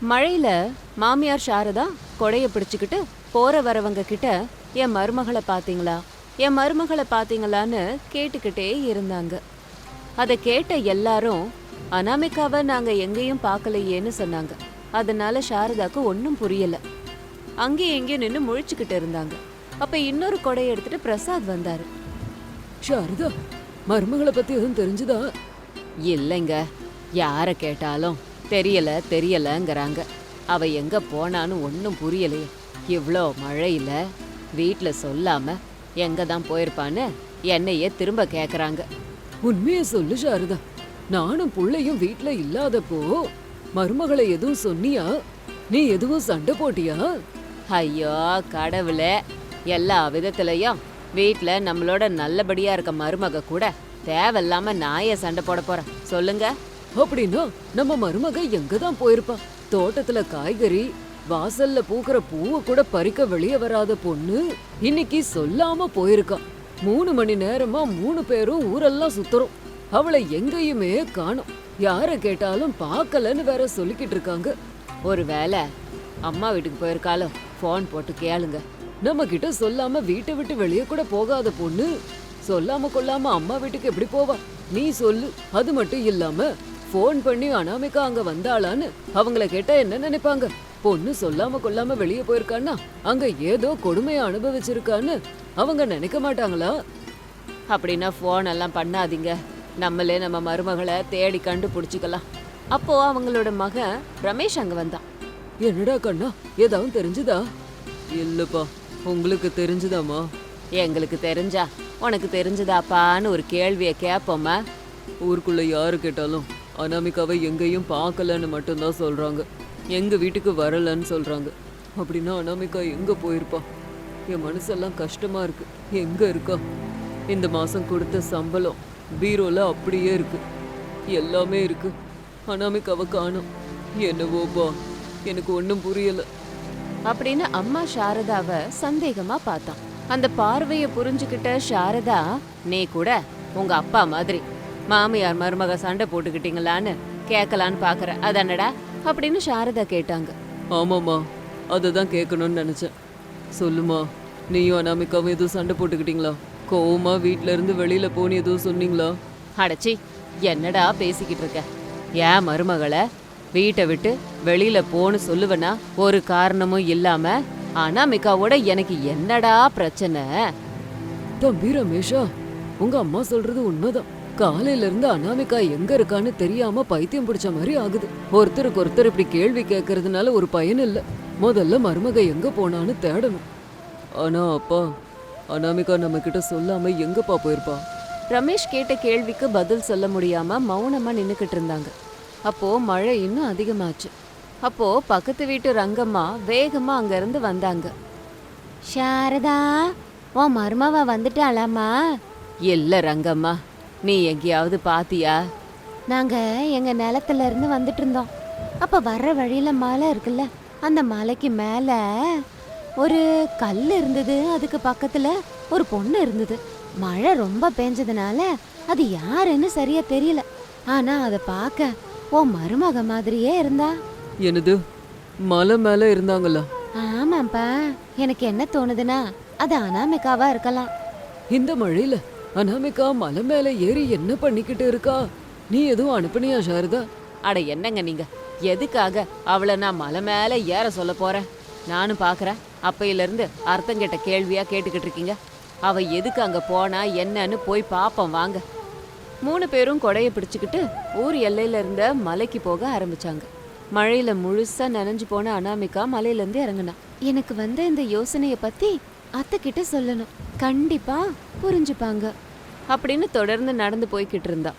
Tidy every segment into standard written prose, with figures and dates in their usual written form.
மழையில மாமியார் சாரதா கொடைய பிடிச்சுக்கிட்டு போற வரவங்க கிட்ட என் மருமகளை பாத்தீங்களா, என் மருமகளை பாத்தீங்களான்னு கேட்டுக்கிட்டே இருந்தாங்க. அதை கேட்ட எல்லாரும் அனாமிகாவை நாங்க எங்கேயும் பார்க்கலையேன்னு சொன்னாங்க. அதனால சாரதாக்கு ஒன்றும் புரியல. அங்கேயும் எங்கேயும் நின்று முழிச்சுக்கிட்டு இருந்தாங்க. அப்ப இன்னொரு கொடையை எடுத்துட்டு பிரசாத் வந்தாரு. சாரதா, மருமகளை பத்தி எதுவும் தெரிஞ்சுதா? இல்லைங்க, யார கேட்டாலும் தெரியல தெரியலங்கிறாங்க. அவ எங்க போனான்னு ஒன்றும் புரியலையே. இவ்வளோ மழையில வீட்டில் சொல்லாம எங்க தான் போயிருப்பான்னு என்னையே திரும்ப கேக்குறாங்க. உண்மையை சொல்லு சாரதா, நானும் புள்ளையும் வீட்ல இல்லாதப்போ மருமகளை எதுவும் சொன்னியா? நீ எதுவும் சண்டை போட்டியா? ஐயோ கடவுளே, எல்லா விதத்துலயும் வீட்ல நம்மளோட நல்லபடியா இருக்க மருமக கூட தேவையில்லாம நாய சண்டை போட போறேன் சொல்லுங்க. அப்படின்னா நம்ம மருமக எங்க தான் போயிருப்பா? தோட்டத்துல காய்கறி, வாசல்ல பூக்கிற பூவை கூட பறிக்க வெளியே வராத பொண்ணு இன்னைக்கு சொல்லாம போயிருக்கா. 3 மணி நேரமா 3 பேரும் ஊரெல்லாம் சுத்துறோம். அவளை எங்கேயுமே காணோம். யார கேட்டாலும் பார்க்கலன்னு வேற சொல்லிக்கிட்டு இருக்காங்க. ஒருவேளை அம்மா வீட்டுக்கு போயிருக்காளோ? ஃபோன் போட்டு கேளுங்க. நம்ம கிட்ட சொல்லாம வீட்டை விட்டு வெளியே கூட போகாத பொண்ணு சொல்லாம கொள்ளாம அம்மா வீட்டுக்கு எப்படி போவா? நீ சொல்லு. அது மட்டும் இல்லாம ஃபோன் பண்ணி அனாமிகா அங்க வந்தாளான்னு அவங்கள கேட்டா என்ன நினைப்பாங்க? பொண்ணு சொல்லாம கொள்ளாம வெளியே போயிருக்கான்னா அங்க ஏதோ கொடுமையை அனுபவிச்சிருக்கான்னு அவங்க நினைக்க மாட்டாங்களா? அப்படின்னா ஃபோன் எல்லாம் பண்ணாதீங்க. நம்மளே நம்ம மருமகளை தேடி கண்டுபிடிச்சிக்கலாம். அப்போ அவங்களோட மகன் ரமேஷ் அங்க வந்தான். என்னடா கண்ணா, ஏதாவது தெரிஞ்சுதா? இல்லப்பா, உங்களுக்கு தெரிஞ்சுதாமா? எங்களுக்கு தெரிஞ்சா உனக்கு தெரிஞ்சதாப்பான்னு ஒரு கேள்வியை கேட்போமா? ஊருக்குள்ள யாரு கேட்டாலும் அனாமிகாவை எங்கேயும் பார்க்கலன்னு மட்டும்தான் சொல்றாங்க. எங்க வீட்டுக்கு வரலன்னு சொல்றாங்க. அப்படின்னா அனாமிகா எங்க போயிருப்பா? என் மனசெல்லாம் கஷ்டமா இருக்கு. எங்க இருக்கா? இந்த மாசம் கொடுத்த சம்பளம் பீரோல அப்படியே இருக்கு. எல்லாமே இருக்கு. அனாமிகாவை காணோம். என்னவோப்பா, எனக்கு ஒன்றும் புரியல அப்படின்னு அம்மா சாரதாவை சந்தேகமா பார்த்தான். அந்த பார்வையை புரிஞ்சுக்கிட்ட சாரதா, நீ கூட உங்க அப்பா மாதிரி மாமியார் மருமக சண்டை போட்டுக்கிட்டீங்களான்னு கேட்கலான்னு பாக்குற அதானடா அப்படின்னு சாரதா கேட்டாங்க. ஆமாம்மா, அதை தான் கேட்கணும்னு நினச்சேன். சொல்லுமா, நீயும் அனாமிகாவும் எதுவும் சண்டை போட்டுக்கிட்டீங்களா? கோவமா வீட்டில இருந்து வெளியில போன்னு எதுவும் சொன்னீங்களா? அடச்சி, என்னடா பேசிக்கிட்டு இருக்க? ஏன் மருமகளை வீட்டை விட்டு வெளியில போன்னு சொல்லுவனா? ஒரு காரணமும் இல்லாம அனாமிகாவோட எனக்கு என்னடா பிரச்சனை? தம்பி ரமேஷா, உங்க அம்மா சொல்றது உண்மைதான். காலையில இருந்து அனாமிகா எங்க இருக்கான்னு தெரியாம பைத்தியம் பிடிச்ச மாதிரி ஆகுது. ஒருத்தருக்கு ஒருத்தர் இப்படி கேள்வி கேட்கறதுனால ஒரு பயன் இல்ல. முதல்ல மருமக எங்க போனான்னு தேடணும். ஆனா அப்பா, அனாமிகா நம்ம கிட்ட சொல்லாம எங்கப்பா போயிருப்பா? ரமேஷ் கேட்ட கேள்விக்கு பதில் சொல்ல முடியாம மௌனமா நின்னுக்கிட்டு இருந்தாங்க. அப்போ மழை இன்னும் அதிகமாச்சு. அப்போ பக்கத்து வீட்டு ரங்கம்மா வேகமா அங்க இருந்து வந்தாங்க. சாரதா, உன் மருமவ வந்துட்டாளாமா? இல்ல ரங்கம்மா, நீ எங்கேயாவது பாத்தியா? நாங்க எங்க நிலத்துல இருந்து வந்துட்டு இருந்தோம். அப்ப வர்ற வழியில மலை இருக்குல்ல, அந்த மலைக்கு மேல ஒரு கல் இருந்தது. அதுக்கு பக்கத்துல ஒரு பொண்ணு இருந்தது. மழை ரொம்ப பெஞ்சதுனால அது யாருன்னு சரியா தெரியல. ஆனா அத பார்க்க உன் மருமக மாதிரியே இருந்தா. என்னது, மலை மேல இருந்தாங்களா? ஆமாப்பா, எனக்கு என்ன தோணுதுன்னா அது அனாமிகாவா இருக்கலாம். இந்த மழையில அனாமிகா மலை மேல ஏறி என்ன பண்ணிக்கிட்டு இருக்கா? நீ எதுவும் அனுப்புனியா சாரதா? அட என்னங்க நீங்க, எதுக்காக அவளை நான் மலை மேல ஏற சொல்ல போறேன்? நானும் பாக்குறேன். அப்பையில இருந்து அர்த்தம் கேட்ட கேள்வியா கேட்டுக்கிட்டு இருக்கீங்க. அவ எதுக்கு அங்க போனா என்னன்னு போய் பாப்போம் வாங்க. 3 பேரும் கொடைய பிடிச்சுக்கிட்டு ஊர் எல்லையில இருந்த மலைக்கு போக ஆரம்பிச்சாங்க. மழையில முழுசா நனைஞ்சு போன அனாமிகா மலையில இருந்து இறங்குனா. எனக்கு வந்த இந்த யோசனைய பத்தி அத்தை கிட்ட சொல்லணும், கண்டிப்பா புரிஞ்சுப்பாங்க அப்படின்னு தொடர்ந்து நடந்து போய்கிட்டு இருந்தா.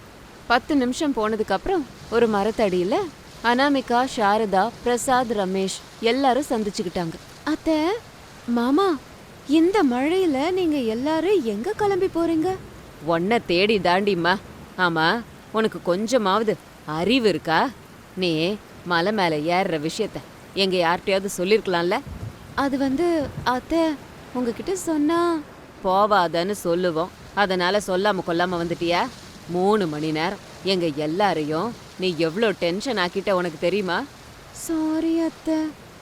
10 நிமிஷம் போனதுக்கு அப்புறம் ஒரு மரத்தடியில அனாமிகா, சாரதா, பிரசாத், ரமேஷ் எல்லாரும் சந்திச்சுக்கிட்டாங்க. அத்தை, மாமா, இந்த மழையில நீங்க எல்லாரும் எங்க கிளம்பி போறீங்க? உன்னை தேடி தாண்டிம்மா. ஆமா, உனக்கு கொஞ்சமாவது அறிவு இருக்கா? நீ மலை மேல ஏறுற விஷயத்த எங்க யார்கிட்டயாவது சொல்லிருக்கலாம்ல? அது அத்தை, உங்ககிட்ட சொன்னா போவாதன்னு சொல்லுவோம். அதனால சொல்லாம கொல்லாம வந்துட்டியா? 3 மணி நேரம் எங்க எல்லாரையும் நீ எவ்வளோ டென்ஷன் ஆக்கிட்ட உனக்கு தெரியுமா? சாரி அத்தை.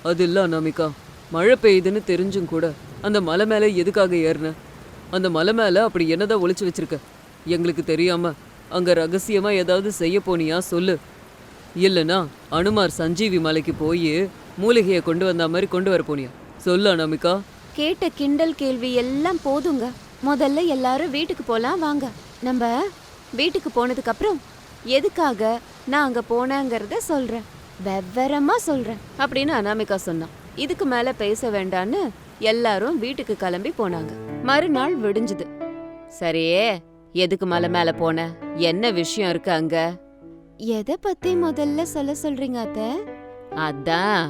அது இல்ல அனாமிகா, மழை பெய்யுதுன்னு தெரிஞ்சும் கூட அந்த மலை மேலே எதுக்காக ஏறின? அந்த மலை மேலே அப்படி என்னதான் ஒளிச்சு வச்சிருக்க? எங்களுக்கு தெரியாம அங்க ரகசியமா ஏதாவது செய்ய போனியா சொல்லு. இல்லைன்னா அனுமார் சஞ்சீவி மலைக்கு போய் மூலிகையை கொண்டு வந்த மாதிரி கொண்டு வர போனியா சொல்லு அனாமிகா. கேட்ட கிண்டல் கேள்வி எல்லாம் போதுங்க. முதல்ல எல்லாரும் வீட்டுக்கு போலாம் வாங்க. நம்ம வீட்டுக்கு போனதுக்கு அப்புறம் எதுக்காக நான் அங்க போனேங்கிறத சொல்றேன், வெவ்வரமா சொல்றேன் அப்படின்னு அனாமிகா சொன்னான். இதுக்கு மேல பேச வேண்டான்னு எல்லாரும் வீட்டுக்கு கிளம்பி போனாங்க. மறுநாள் விடிஞ்சுது. சரியே, எதுக்கு மலை மேல போன? என்ன விஷயம் இருக்கு அங்க? எதை பத்தி முதல்ல சொல்ல சொல்றீங்க அத்த? அதான்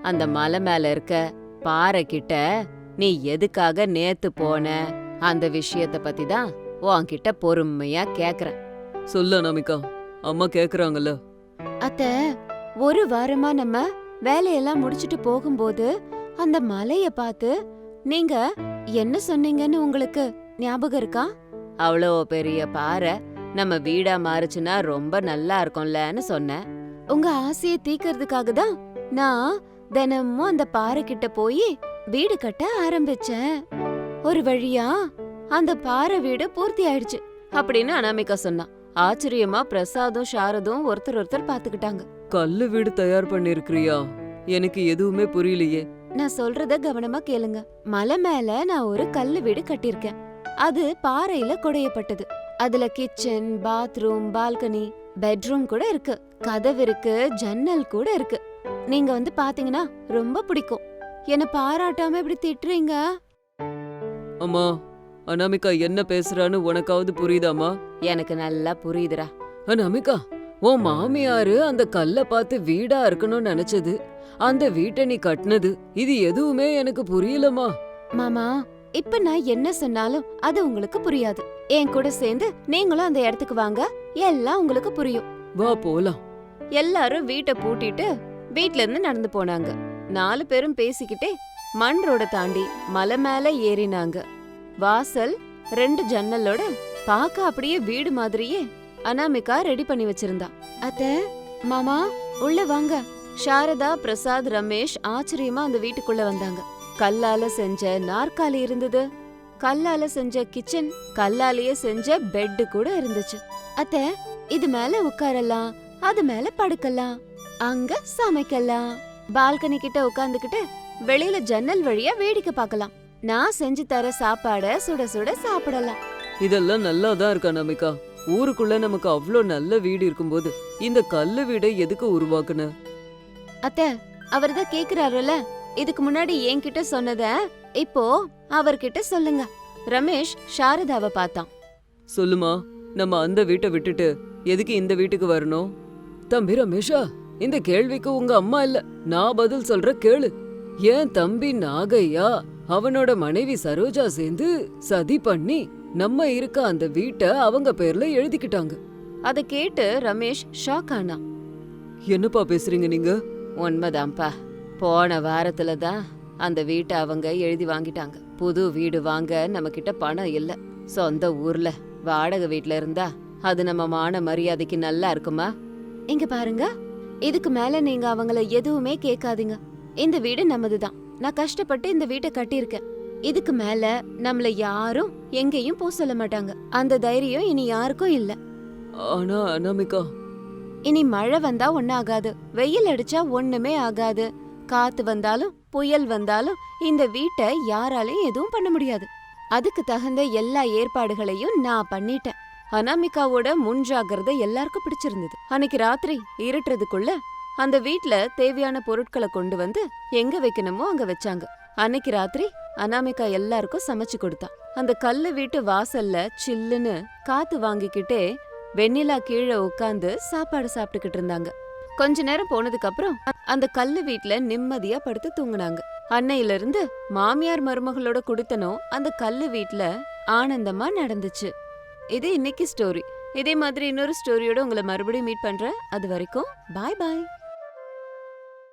அந்த மலை மேல இருக்க பாறை கிட்ட நீ எதுக்காக நேத்து போன அந்த விஷயத்த பத்தி தான் உன்கிட்ட பொறுமையா கேக்குறேன். சொல்லு அனாமிகா, அம்மா கேக்குறாங்கல்ல. அத்த, ஒரு வாரமா நம்ம வேலையெல்லாம் முடிச்சிட்டு போகும்போது அந்த மலைய பார்த்து நீங்க என்ன சொன்னீங்கன்னு உங்களுக்கு ஞாபகம் இருக்கா? அவ்வளோ பெரிய பாறை நம்ம வீடா மாறுச்சுன்னா ரொம்ப நல்லா இருக்கும்லன்னு சொன்னேன். உங்க ஆசையை தீக்கிறதுக்காக தான் நான் தினமும் அந்த பாறை கிட்ட போய் வீடு கட்ட ஆரம்பிச்சேன். ஒரு வழியா அந்த பாறை வீடு பூர்த்தி ஆயிடுச்சு அப்படின்னு அனாமிகா சொன்னா. ஆச்சரியமா பிரசாதும் சாரதும் ஒருத்தர் பாத்துக்கிட்டாங்க. கல்லு வீடு தயார் பண்ணிருக்கிறியா? எனக்கு எதுவுமே புரியலையே. நான் சொல்றத கவனமா கேளுங்க. மலை மேல நான் ஒரு கல்லு வீடு கட்டியிருக்கேன். அது பாறையில குடையப்பட்டது. அதுல கிச்சன், பாத்ரூம், பால்கனி, பெட்ரூம் கூட இருக்கு. கதவு இருக்கு, ஜன்னல் கூட இருக்கு. நீங்க வந்து பாத்தீங்கன்னா ரொம்ப பிடிக்கும். என்ன பாராட்டாம இப்படி திட்டுறீங்க? அம்மா, அனாமிகா என்ன பேசுறான்னு உனக்காவது புரியுதாமா? எனக்கு நல்லா புரியுதுடா. அனாமிகா, உன் மாமியாரு அந்த கல்லை பார்த்து வீடா இருக்கணும்னு நினைச்சது, அந்த வீட்டை நீ கட்டினது, இது எதுவுமே எனக்கு புரியலமா. மாமா, இப்ப நான் என்ன சொன்னாலும் அது உங்களுக்கு புரியாது. என் கூட சேர்ந்து நீங்களும் அந்த இடத்துக்கு வாங்க, எல்லாம் உங்களுக்கு புரியும். வா போலாம். எல்லாரும் வீட்டை பூட்டிட்டு வீட்ல இருந்து நடந்து போனாங்க. 4 பேரும் பேசிக்கிட்டே மண் ரோட தாண்டி மலை மேல ஏறினாங்க. வாசல் 2 ஜன்னலோட பாக்க அப்படியே வீடு மாதிரியே அனாமிகா ரெடி பண்ணி வச்சிருந்தா. அத்த, மாமா உள்ள வாங்க. சாரதா, பிரசாத், ரமேஷ் ஆச்சரியமா அந்த வீட்டுக்குள்ள வந்தாங்க. கல்லால செஞ்ச நாற்காலி இருந்தது, கல்லால செஞ்ச கிச்சன், கல்லாலேயே செஞ்ச பெட் கூட இருந்துச்சு. அத்த, இது மேல உட்காரலாம், அது மேல படுக்கலாம், அங்க சமைக்கலாம், பால்கனி கிட்ட உட்கார்ந்துகிட்டு வெளியில ஜன்னல் வழியா வேடிக்கை பார்க்கலாம், நான் செஞ்சு தர சாப்பாட சுட சுட சாப்பிடலாம். இதெல்லாம் நல்லாதான் இருக்கா அனாமிகா? ஊருக்குள்ள நமக்கு அவ்ளோ நல்ல வீடு இருக்கும்போது இந்த கல்லு வீடை எதுக்கு உருவாக்குன? அத்த, அவர்தான் கேக்குறாருல, இதுக்கு முன்னாடி என்கிட்ட சொன்னத இப்போ அவர்கிட்ட சொல்லுங்க. ரமேஷ் சாரதாவை பார்த்தான். சொல்லுமா, நம்ம அந்த வீட்டை விட்டுட்டு எதுக்கு இந்த வீட்டுக்கு வரணும்? தம்பி ரமேஷா, இந்த கேள்விக்கு உங்க அம்மா இல்ல, நான் பதில் சொல்ற கேளு. ஏன் தம்பி நாகையா அவனோட மனைவி சரோஜா சேர்ந்து சதி பண்ணி நம்ம இருக்க அந்த வீட்டை அவங்க பேர்ல எழுதிக்கிட்டாங்க. அத கேட்டு ரமேஷ் ஷாக் ஆனா. என்னப்பா பேசுறீங்க நீங்க? உண்மைதான்ப்பா, போன வாரத்துல தான் அந்த வீட்டை அவங்க எழுதி வாங்கிட்டாங்க. புது வீடு வாங்க நம்ம கிட்ட பணம் இல்ல. சொந்த ஊர்ல வாடகை வீட்ல இருந்தா அது நம்ம மான மரியாதைக்கு நல்லா இருக்குமா? இங்க பாருங்க, இதுக்கு மேல நீங்க அவங்கள எதுவுமே கேட்காதீங்க. இந்த வீடு நமதுதான். நான் கஷ்டப்பட்டு இந்த வீட்டை கட்டியிருக்கேன். இதுக்கு மேல நம்மள யாரும் எங்கேயும் போக சொல்ல மாட்டாங்க. அந்த தைரியம் இனி யாருக்கும் இல்ல. ஆனா அனாமிகா, இனி மழை வந்தா ஒன்னும் ஆகாது, வெயில் அடிச்சா ஒண்ணுமே ஆகாது, காத்து வந்தாலும் புயல் வந்தாலும் இந்த வீட்டை யாராலையும் எதுவும் பண்ண முடியாது. அதுக்கு தகுந்த எல்லா ஏற்பாடுகளையும் நான் பண்ணிட்டேன். அனாமிகாவோட முன்ஜாகிரதை எல்லாருக்கும் பிடிச்சிருந்தது. அன்னைக்கு ராத்திரி இருட்டுறதுக்குள்ள அந்த வீட்ல தேவையான பொருட்களை கொண்டு வந்து எங்க வைக்கணுமோ அங்க வச்சாங்க. அன்னைக்கு ராத்திரி அனாமிகா எல்லாருக்கும் சமைச்சு கொடுத்தா. அந்த கல்லு வீட்டு வாசல்ல சில்லுன்னு காத்து வாங்கிக்கிட்டே வெண்ணிலா கீழே உட்காந்து சாப்பாடு சாப்பிட்டுக்கிட்டு இருந்தாங்க. கொஞ்ச நேரம் போனதுக்கு அப்புறம் அந்த கல்லு வீட்ல நிம்மதியா படுத்து தூங்குனாங்க. அன்னையில இருந்து மாமியார் மருமகளோட குடித்தனம் அந்த கல்லு வீட்ல ஆனந்தமா நடந்துச்சு. இது இன்னைக்கு ஸ்டோரி. இதே மாதிரி இன்னொரு ஸ்டோரியோட உங்களை மறுபடியும் மீட் பண்றேன். அது வரைக்கும் பாய் பாய்.